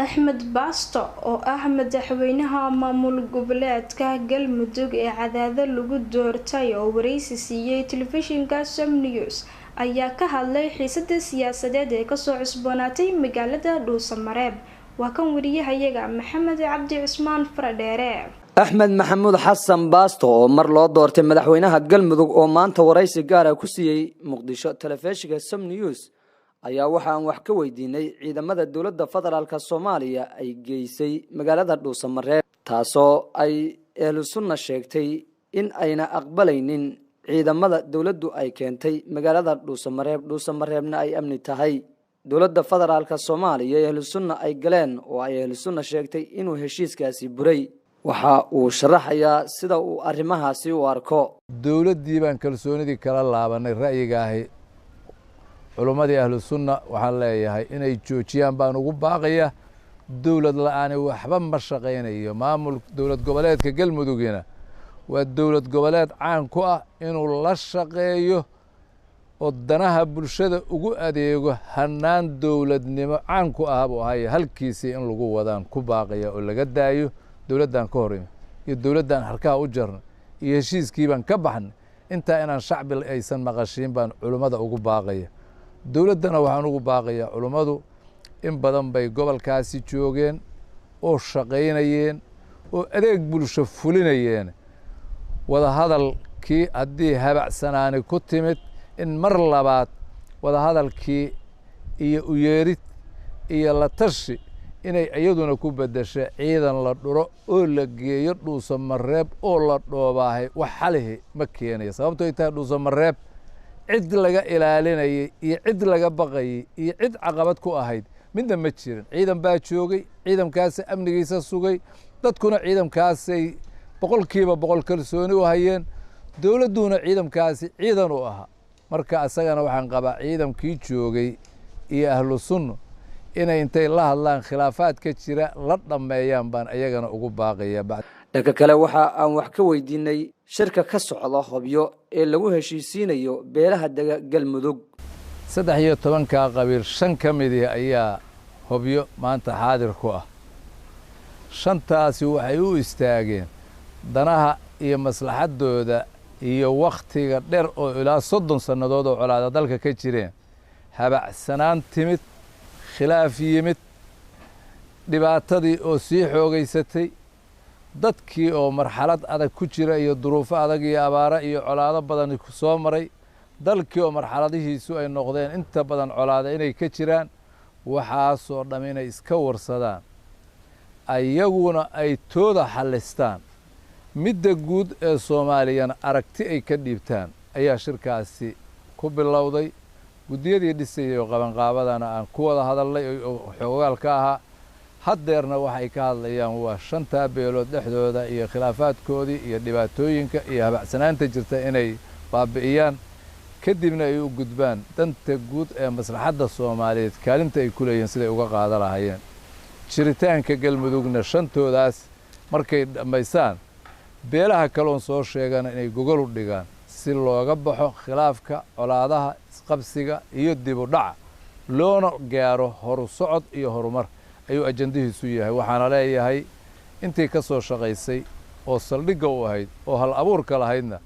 Axmed Baasto oo ah madaxweynaha maamul goboleedka Galmudug ee cadaadda lagu doortay oo wareysi siiyay telefishinka Sam News ayaa ka hadlay xiisadda siyaasadeed ee ka soo cusboonaatay magaalada Dhuusamareeb. Waa kan wariyahayaga Maxamed Cabdi Cismaan Faradheere. Axmed Maxamuud Xasan Baasto oo mar loo doortay madaxweynaha Galmudug oo maanta wareysi gaar ah ku siiyay Muqdisho telefishinka Sam News ayaa waxaan wax ka weydiinay ciidamada dawladda federaalka Soomaaliya ay geysay magaalada Dhuusamareeb taasoo ay Ehelsunna sheegtay in ayna aqbalaynin ciidamada dawladdu ay keentay magaalada Dhuusamareebna ay amni tahay dawladda federaalka Soomaaliya Ehelsunna ay galeen oo ay Ehelsunna sheegtay inuu heshiiskaasi buray. waxa uu sharaxayaa sida uu arrimahaasi u arko. dawladdii baan kalsoonidii kala laabanay ra'yiga ahi culumadii Ehelsunna waxaan leeyahay inay joojiyaan baan ugu baaqaya. dawlad la'aan waxba ma shaqeynayo. maamul dawlad goboleedka Galmudugina waa dawlad goboleed caan ku ah inuu la shaqeeyo oo danaha bulshada ugu adeego hanaan dawladnimo caan ku ah buu ahay halkiisii in lagu wadaan ku baaqaya oo laga daayo dawladdan ka horreeyay iyo dawladdan harkaha u jarnay iyo heshiiskii baan ka baxnay inta inaan shacbi aysan maqashiin baan culimada ugu baaqaya. dawladdana waxaan ugu baaqayaa culimmadu in badan bay gobolkaasi joogeen oo shaqaynayeen oo adeeg bulsho fulinayeen. wadahadalkii haddii habacsanaani ku timid in mar labaad wadahadalkii iyo u yeerid iyo la tashi inay iyaduna ku beddesho ciidan la dhuro oo la geeyo Dhuusamareeb oo la dhoobaahay wax xalihi ma keenayo. sababtoo ay tahay Dhuusamareeb cid laga ilaalinayay iyo cid laga baqayay iyo cid caqabad ku ahayd midna ma jirin. ciidan baa joogay, ciidankaasi amnigiisa sugay, dadkuna ciidankaasay boqolkiiba boqol kalsooni u hayeen, dawladduna ciidankaasi ciidan u ahaa. marka asagana waxaan qabaa ciidankii joogay iyo Ehelsunna inay intay la hadlaan khilaafaad ka jira la dhameeyaan baan ayagana ugu baaqaya. dhanka kale waxa aan wax ka weydiinay shirka ka socda Hobyo ee lagu heshiisiinayo beelaha Galmudug. 13 qabiil 5 ka mid ah ayaa Hobyo maanta xaadir ku ah. 5taasi waxay u istaageen danaha iyo maslaxadooda iyo waqtiga dheer oo ilaa 30 sanadood oo colaada dalka ka jireen habacsanaan timid, khilaaf yimid, dhibaatadii oo sii xoogaysatay, dadkii oo marxalad adag ku jira iyo duruufo adag iyo abaara iyo colaado badan ku soo maray, dalkii oo marxaladihiisu ay noqdeen inta badan colaada inay ka jiraan. waxaasoo dham inay iska warsadaan ayaguna ay tooda xallistaan, midda guud ee Soomaaliyana aragti ay ka dhiibtaan ayaa shirkaasi ku bilowday. guddiyadii dhisayay oo qabanqaabadana aan ku wada hadalnay oo xoogaal ka ahaa. haddeerna waxay ka hadlayaan waa 5 beelood dhexdooda iyo khilaafaadkoodii iyo dhibaatooyinka iyo habacsanaanta jirta inay baabi'iyaan kadibna ay u gudbaan danta guud ee maslaxadda Soomaaliyeed kaalinta ay ku leeyihiin siday uga qaadan lahaayeen. jiritaanka Galmudugna 5toodaas markay dhammaystaan beelaha kaloon soo sheegana inay gogol u dhigaan si looga baxo khilaafka, colaadaha, isqabsiga iyo dib u dhac loona gaaro horu socod iyo horumar ayuu ajandihiisu yahay. waxaana leeyahay intii ka soo shaqaysay oo saldhigga u ahayd oo hal abuurka lahaydna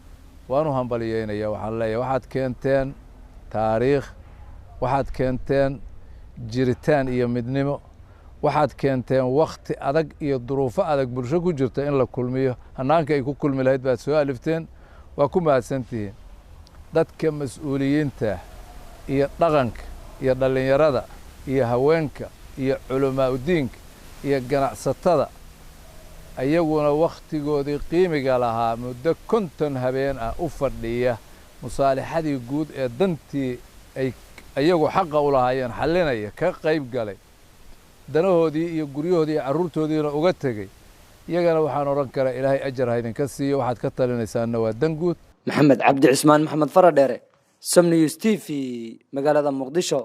waanu hambalyeynaya. waxaan leeyahay waxaad keenteen taariikh, waxaad keenteen jiritaan iyo midnimo, waxaad keenteen waqti adag iyo duruufo adag bulsho ku jirta in la kulmiyo. hanaanka ay ku kulmi lahayd baad soo alifteen, waa ku mahadsantihiin. dadka mas'uuliyiinta iyo dhaqanka iyo dhallinyarada iyo haweenka iyo culamaa diinka iyo ganacsatada ayaguna waqtigoodii qiimiga lahaa muddo 50 habeen ah u fadhiya musaalixadii guud ee dantii ay ayagu xaqa u lahaayeen xallinaya ka qayb galay, danahoodii iyo guryahoodii iyo carruurtoodiina uga tegey. iyagana waxaan oran karaa ilaahay ajar ha idinka siiyo. waxaad ka talinaysaana waa dan guud. Maxamed Cabdi Cismaan Maxamed Faradheere, Sam News TV, magaalada Muqdisho.